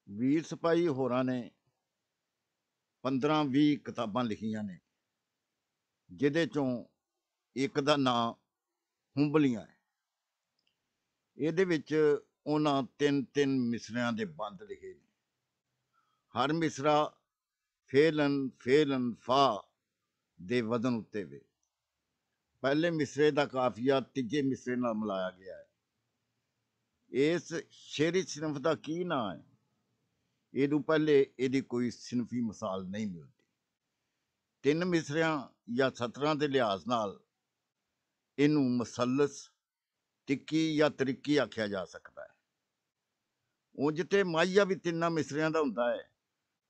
वीर सिपाही होरां ने 15-20 किताबां लिखियां ने, जिहदे चों एक दा नां हुंबलियां है। इहदे विच उन्हां 3-3 मिसरियां दे बंद लिखे ने। हर मिसरा फेलन फेलन फा दे वजन उत्ते वे। पहले मिसरे दा काफिया तीजे मिसरे नाल मिलाया गया है। इस शेरी सिनफ दा की नां है? इदू पहले इहदी कोई सिनफी मिसाल नहीं मिलती। 3 मिसरियां या सतरां दे लिहाज नाल इनू मसलस, तिक्की या तरीकी आख्या जा सकता है। उंज ते माहिया भी 3 मिसरियां दा हुंदा है,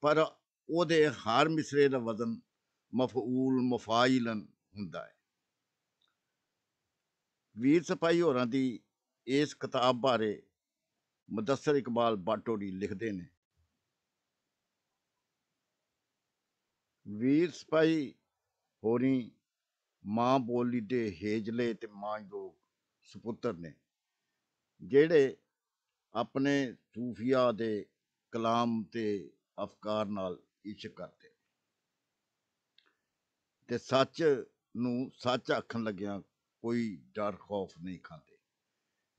पर ओहदे हर मिसरे दा वजन मफऊल मफाइलन हुंदा है। वीर सिपाही होरां दी इस किताब बारे मुदस्सर इकबाल बाटोडी लिखदे ने, वीर सिपाही होरी मां बोली दे हेजले ते मांजोग सपुत्र ने, जेड़े अपने सूफिया दे कलाम ते अफकार नाल इश्क करदे ते सच नू सच आखन लग्या कोई डर खौफ नहीं खाते,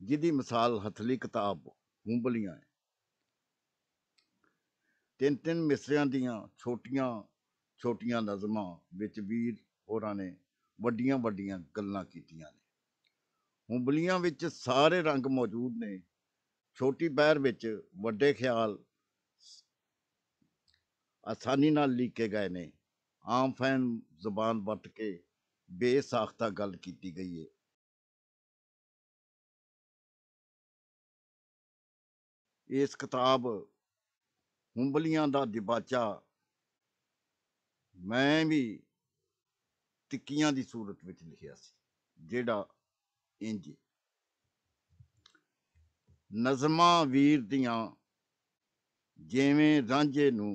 जिहदी मिसाल हथली किताब हुंबलियां है। 3-3 मिसरियां दियां छोटियां छोटियां नज़मां विच वीर होरां ने वड्डियां वड्डियां गल्लां कीतियां ने। हुंबलियां विच सारे रंग मौजूद ने। छोटी बहर विच वड्डे ख्याल आसानी नाल लीके गए ने। आम फैन जुबान वरत के बेसाख्ता गल कीती गई है। इस किताब हुंबलियां दा दिबाचा मैं भी तिक्कियां दी सूरत विच लिखिया सी, जेड़ा इंज नज़मां वीर दियां जिवें रांझे नू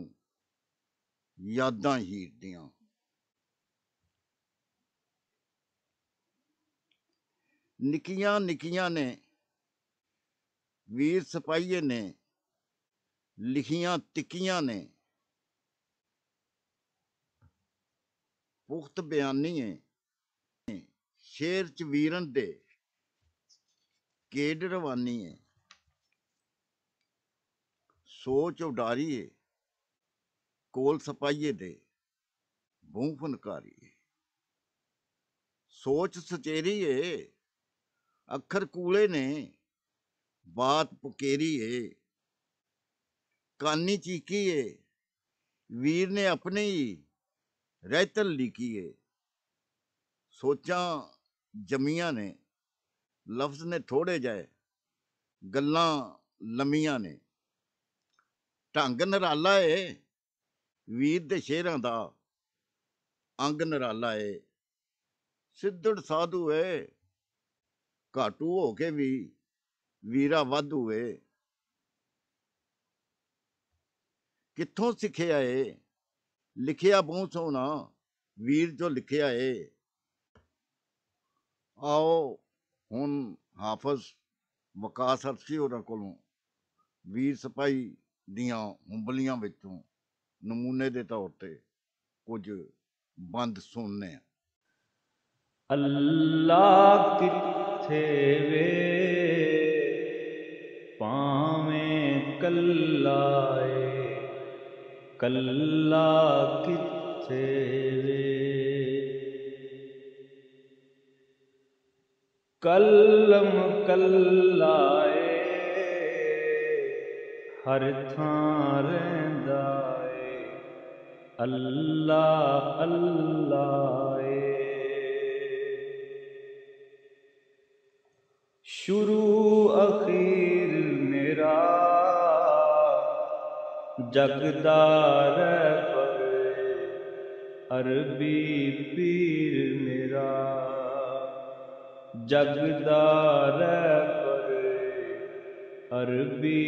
यादां हीर दियां। निक्कियां निक्कियां ने वीर सिपाहिये ने लिखियां तिक्कियां ने, पुख्त बयानी है शेर च वीरन दे केड रवानी है। सोच उडारी है कोल सिपाहिये दे बूं फनकारी है। सोच सचेरी है अखर कूले ने बात पुकेरी है। कानी चीकी है वीर ने अपने ही रहतल लिखी है। सोचा जमियां ने लफ्ज ने थोड़े जाए गल्लां लमियां ने। ढंग नराला है वीर दे शेरां दा अंग नराला है। सिद्धड़ साधु है घाटू हो के भी वीरा वाधू है। कित्थों सिखिया है लिखिया बहुत सोहना वीर जो लिखिया है। आओ हुण हाफज वकास अरशी होरां कोलों वीर सिपाही दियां हुंबलियां विचों नमूने दे तौर ते कुछ बंद सुनने। अल्लाह किथे वे पावें कल्लाए, कल्ला किथे वे। कलम कल्लाए हर थां रहिंदा ए, अल्लाह अल्लाह शुरू अखीर मेरा जगदार पर अरबी पीर मेरा जगदार पर अरबी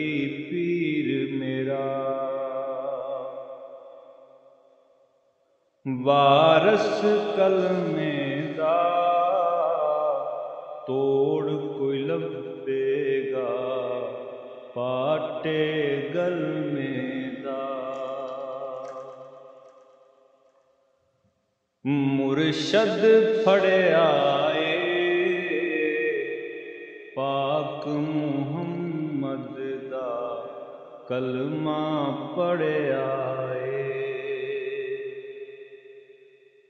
पीर मेरा। वारस कलमे दा तोड़ कोई लभेगा, पाटे गल में दा। मुर्शद फड़िया ए पाक मुहम्मद दा कलमा पढ़िया ए।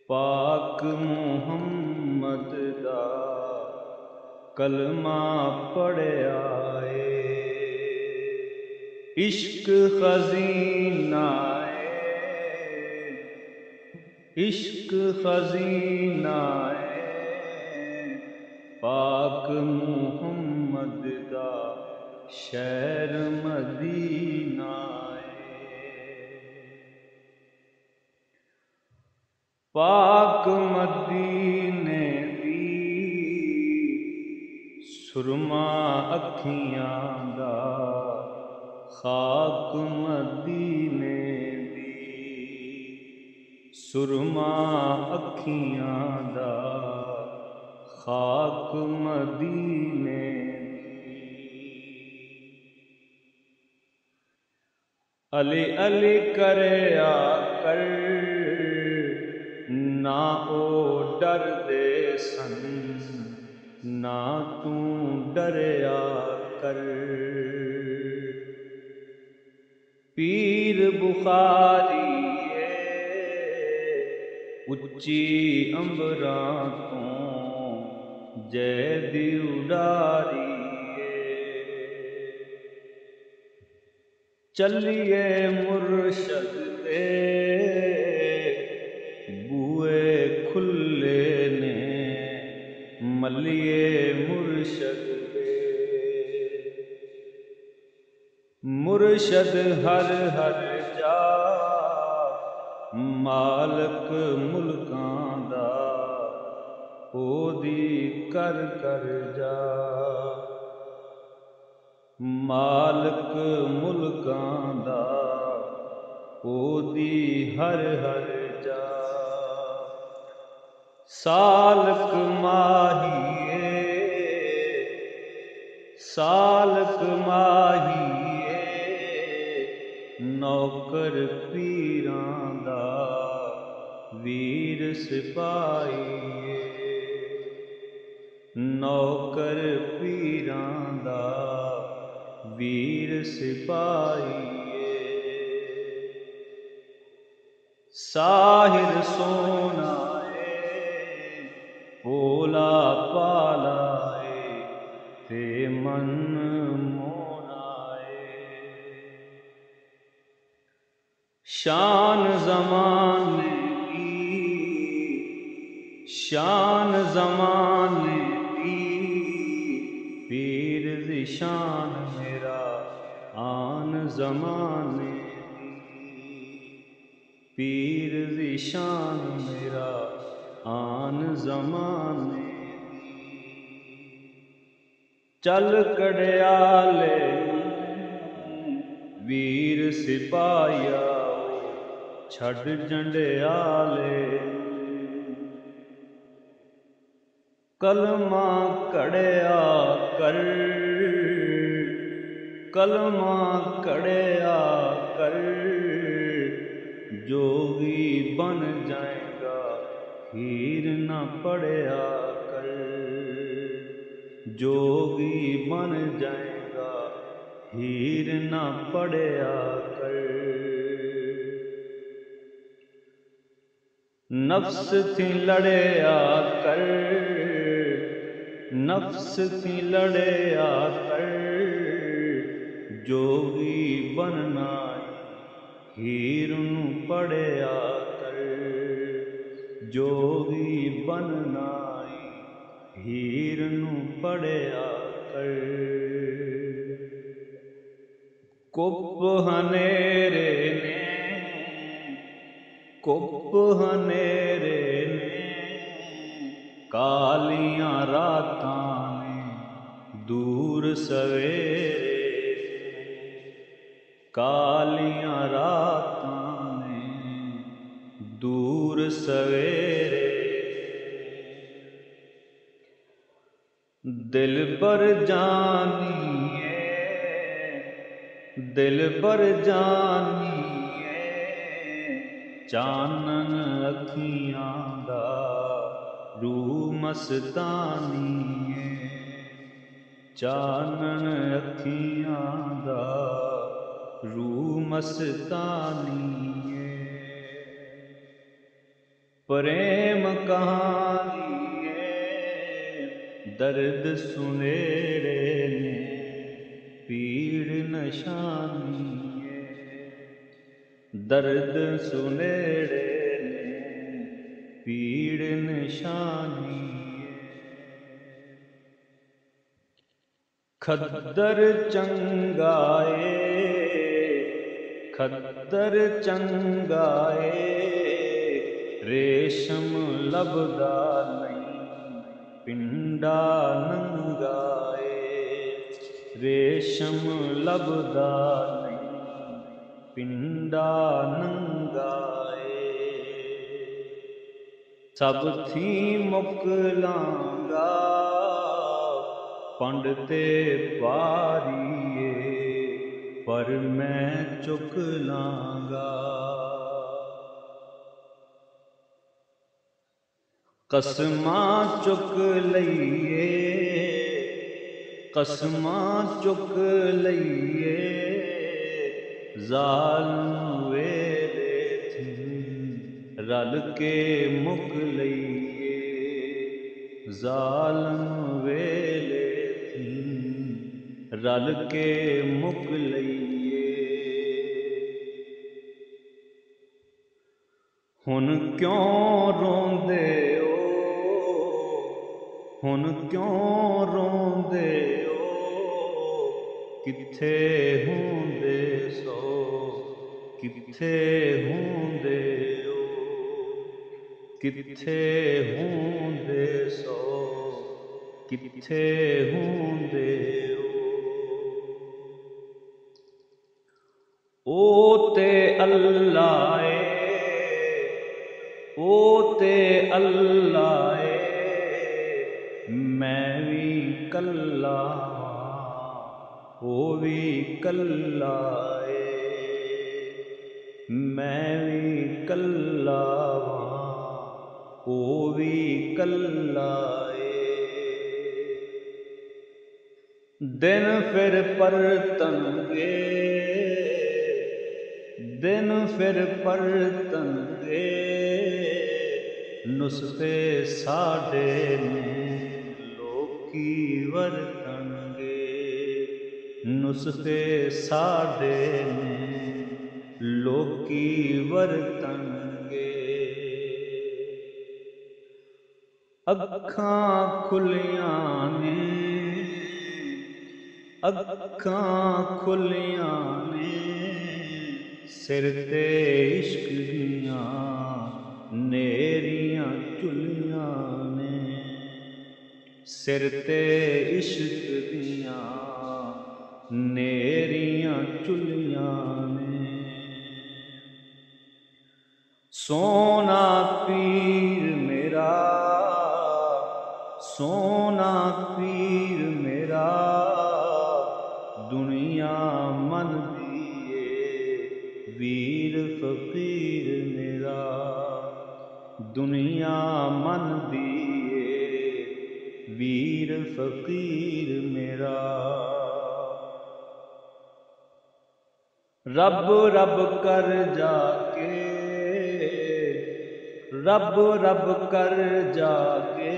पाक मुहम्मद दा कलमा पढ़िया ए। इश्क खजीना है, इश्क खजीना है, पाक मुहम्मद दा शहर मदीना है। पाक मदीने दी सुरमा अखियां दा खाक मदीने दी सुरमा अखियां दा खाक मदीने दी। अली अली करया कर ना ओ डर दे सन, ना तू डरया कर। पीर बुखारी उच्ची अंबरां तो जै दी उडारी चलिए मुर्शद दे बूए खुले ने मलिए मुर्शद दे। मुर्शद हर हर जा मालक मुल्कां दा ओदी कर कर जा। मालक मुल्कां दा ओदी हर हर जा। सालक माहिए सालक माहिए नौकर पीरां दा वीर सिपाही नौकर पीरां दा वीर सिपाही। साहिर सोना भोला पाला ते मन मोना शान ज़माने की शान ज़माने की पीर दी शान मेरा आन ज़माने की। पीर दी शान मेरा आन ज़माने की। चल कड़ियाले वीर सिपाहिया छड़ जंडियाले कलमा कड़िया कर कलमा कड़िया कर जोगी बन जाएगा हीर न पढ़िया कर। जोगी बन जाएगा हीर न पढ़िया कर। नफ्स थी लड़या कर नफ्स थी लड़या कर जोगी बनना हीर नू पढ़िया कर। जोगी बनना हीर नू पढ़िया कर। कुप हनेरे ने कुप हनेरे ने कालियां रातां ने दूर सवेरे कालियां रातां ने दूर सवेरे। दिल पर जानिए दिल पर जानिए चानन अखियां दा रूह मस्तानीए चानन अखियां दा रूह मस्तानीए प्रेम कहानी दर्द सुनेड़े ने पीड़ नशानी दर्द सुनेड़े ने पीड़ निशानी खद्दर चंगाए खद्दर चंगाए रेशम लभदा नहीं पिंडा नंगाए रेशम लभदा नहीं पिंडा नंगाए सब थी मुकलांगा पंडते पारिए पर मैं चुक लांगा कसमा चुक लईए कसमा चुक लईए जालिम वेले थी रल के मुक लईए जालिम वेले थी रल के मुक लईए हुन क्यों रोंदे हुन क्यों रोंदे किथे होंदे सो किथे होंदे किथे होंदे सो किथे होंदे ओ ते अल्लाह ओ ते अल्लाह मैं भी कल्ला ओ भी कल्ला मैं भी कल्ला ओ भी कल्ला दिन फिर परतनगे दिन फिर परतनगे नुस्खे साडे ने लोकी वरतनगे नुस्खे साडे ने लोकी वरतनगे अखां खुलियां ने अखां खुलियां ने सिर ते इश्क दियां नेरियां चुलियां ने सिर ते इश्क दियां नेरियां चुलियां ने सोना पीर मेरा सोना पीर मेरा दुनिया मन वीर फकीर मेरा दुनिया मन दिए वीर फकीर मेरा रब रब कर जाके रब रब कर जाके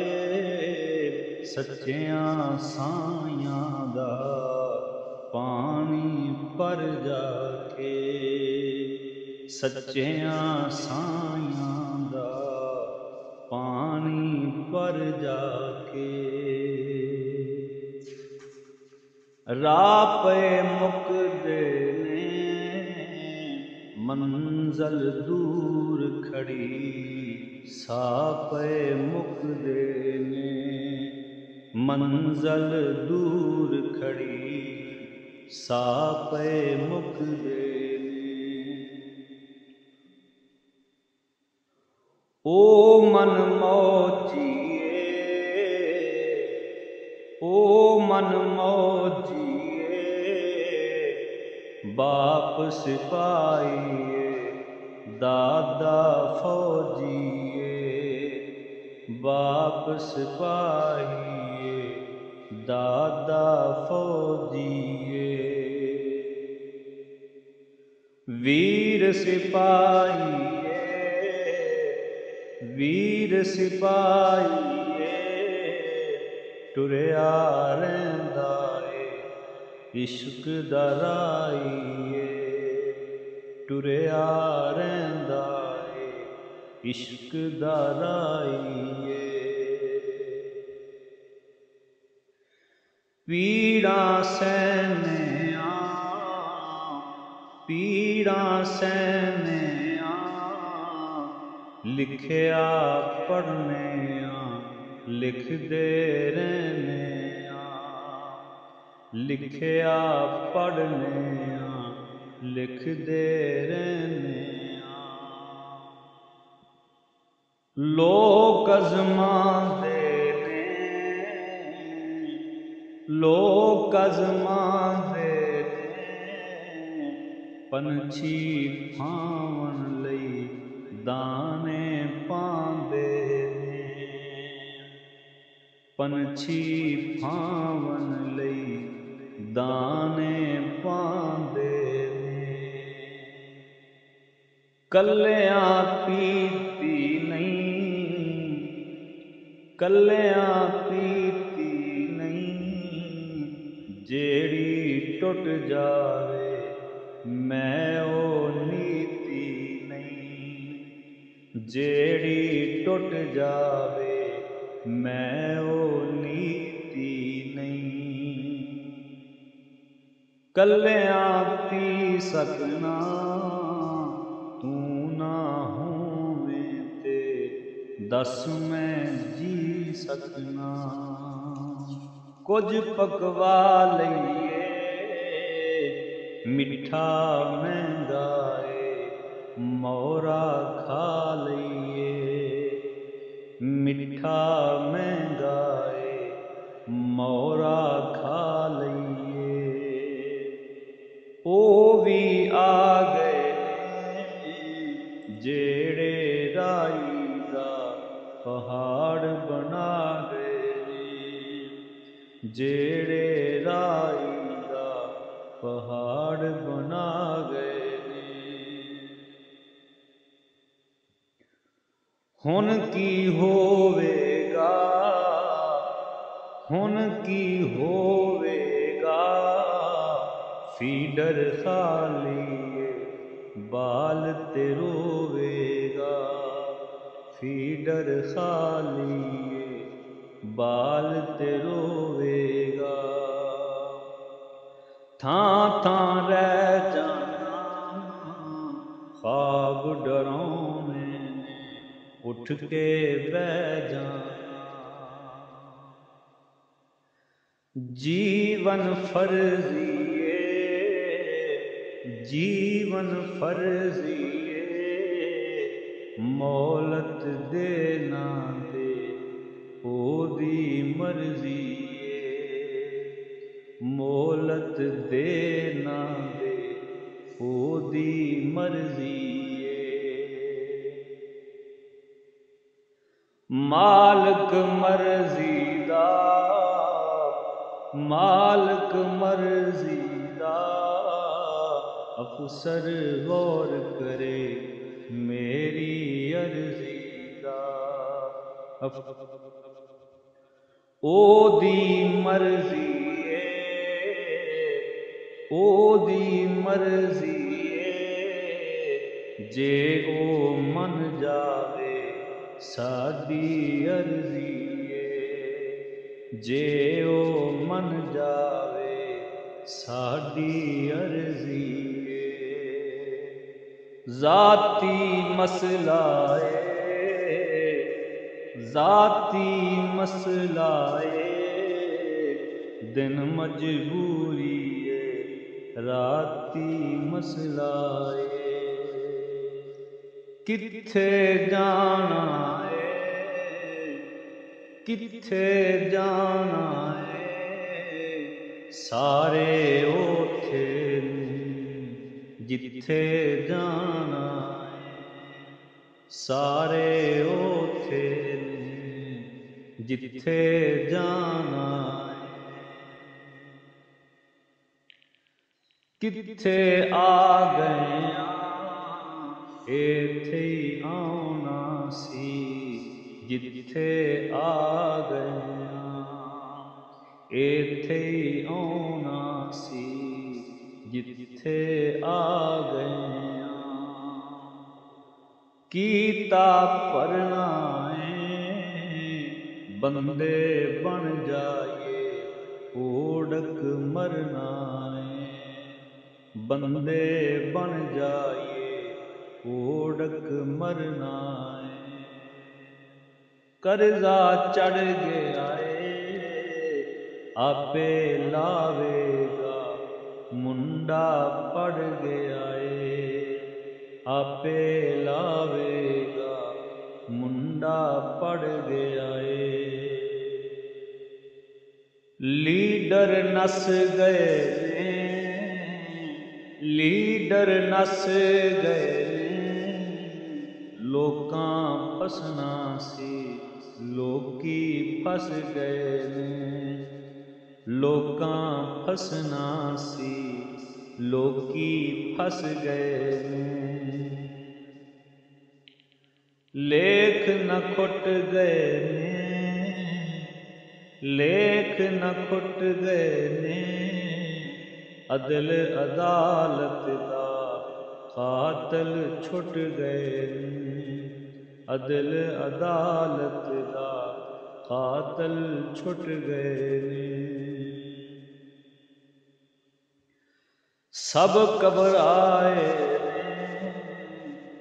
सच्चियां साइयां दा पानी पर जाके सच्चियां साइयां दा पानी पर जाके राह पे मुकदे ने मंज़ल दूर खड़ी सापे मुकदे ने मंज़ल दूर खड़ी सापे मुकदे ओ मन मौजिए ओ मन मौजिए बाप सिपाही दादा फौजी बाप सिपाही दादा फौजी वीर सिपाही टुरिया रहिंदा इश्क दा राही टुरिया रहिंदा इश्क दा राही पीड़ां सहने लिखिया पढ़ने लिखदे रहने लिखिया पढ़ने लिखदे रहने लोक अज़मांदे ने पंछी भावन लई दाने पांदे ने पंछी भावन लई दाने पांदे ने कल्लियां पीती नहीं जेड़ी टुट जावे मैं ओ नीति नहीं जेड़ी टुट जावे मैं ओ नीति नहीं कल्लियां पी सकना तू ना होवें ते दस मैं जी सकना कुछ पकवा लईए मिठा महंगा मोरा खा लईए मिठा महंगा मोरा खा लईए ओ भी आ गए जेड़े राई दा पहाड़ बना गए जेड़े राई दा पहाड़ बना गए हुन की होवेगा फीडर खाली बाल ते रोवेगा फीडर खाली बाल ते रोवेगा थां थां रह जाना ख्वाब डराने उठ के बह जाना जीवन फर्जिए मौलत देना दे ओदी मर्जी मौलत देना दे ओदी मर्जी मालिक मर्जी दा अफसर गौर करे मेरी अर्जी दा ओदी मर्जी जे ओ मन जावे साडी अर्जी जे ओ मन जावे साडी अर्जी ज़ाती मसलाए दिन मजबूरी राती मसलाए किथे जाना है सारे ओथे ਜਿੱਥੇ ਜਾਣਾ ਸਾਰੇ ਉਥੇ ਨੇ ਜਿੱਥੇ ਜਾਣਾ ਕਿੱਥੇ ਆ ਗਏ ਇੱਥੇ ਹੀ ਆਉਣਾ ਸੀ ਜਿੱਥੇ ਆ ਗਏ ਇੱਥੇ ਹੀ ਆਉਣਾ ਸੀ ਜਿੱਥੇ ਆ ਗਏ ਕੀਤਾ ਭਰਨਾ ਏ ਬੰਦੇ ਬਣ ਜਾਈਏ ਓੜਕ ਮਰਨਾ ਏ ਬੰਦੇ ਬਣ ਜਾਈਏ ਓੜਕ ਮਰਨਾ ਏ ਕਰਜ਼ਾ ਚੜ ਗਿਆ ਏ ਆਪੇ ਲਾਵੇਗਾ ਮੁੰਡਾ ਪੜ ਗਿਆ ਏ ਆਪੇ ਲਾਵੇਗਾ ਮੁੰਡਾ ਪੜ ਗਿਆ ਏ ਲੀਡਰ ਨਸ ਗਏ ਨੇ ਲੀਡਰ ਨਸ ਗਏ ਨੇ ਲੋਕਾਂ ਫਸਣਾ ਸੀ ਲੋਕੀ ਫਸ ਗਏ ਨੇ ਲੋਕਾਂ ਫਸਣਾ ਸੀ ਲੋਕੀ ਫਸ ਗਏ ਨੇ ਲੇਖ ਨ ਖੁੱਟ ਗਏ ਨੇ ਲੇਖ ਨ ਖੁੱਟ ਗਏ ਨੇ ਅਦਲ ਅਦਾਲਤ ਦਾ ਕਾਤਲ ਛੁੱਟ ਗਏ ਨੇ ਅਦਲ ਅਦਾਲਤ ਦਾ ਕਾਤਲ ਛੁੱਟ ਗਏ ਨੇ ਸਭ ਘਬਰਾਏ ਨੇ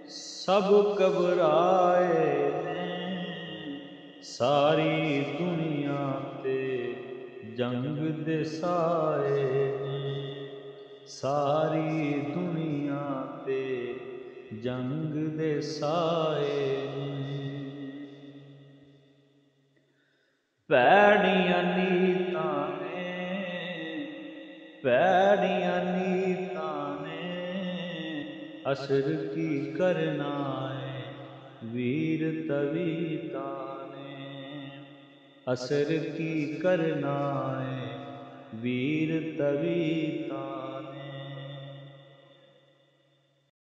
ਸਭ ਘਬਰਾਏ ਨੇ ਸਾਰੀ ਦੁਨੀਆ ਤੇ ਜੰਗ ਦੇ ਸਾਏ ਨੇ ਸਾਰੀ ਦੁਨੀਆ ਤੇ ਜੰਗ ਦੇ ਸਾਏ ਨੇ ਭੈੜੀਆਂ ਨੀਤਾਂ ਨੇ ਭੈੜੀਆਂ ਨੀਤਾਂ ਨੇ ਅਸਰ ਕੀ ਕਰਨਾ ਏ ਵੀਰ ਤਵੀਤਾਂ ਨੇ ਅਸਰ ਕੀ ਕਰਨਾ ਏ ਵੀਰ ਤਵੀਤਾਂ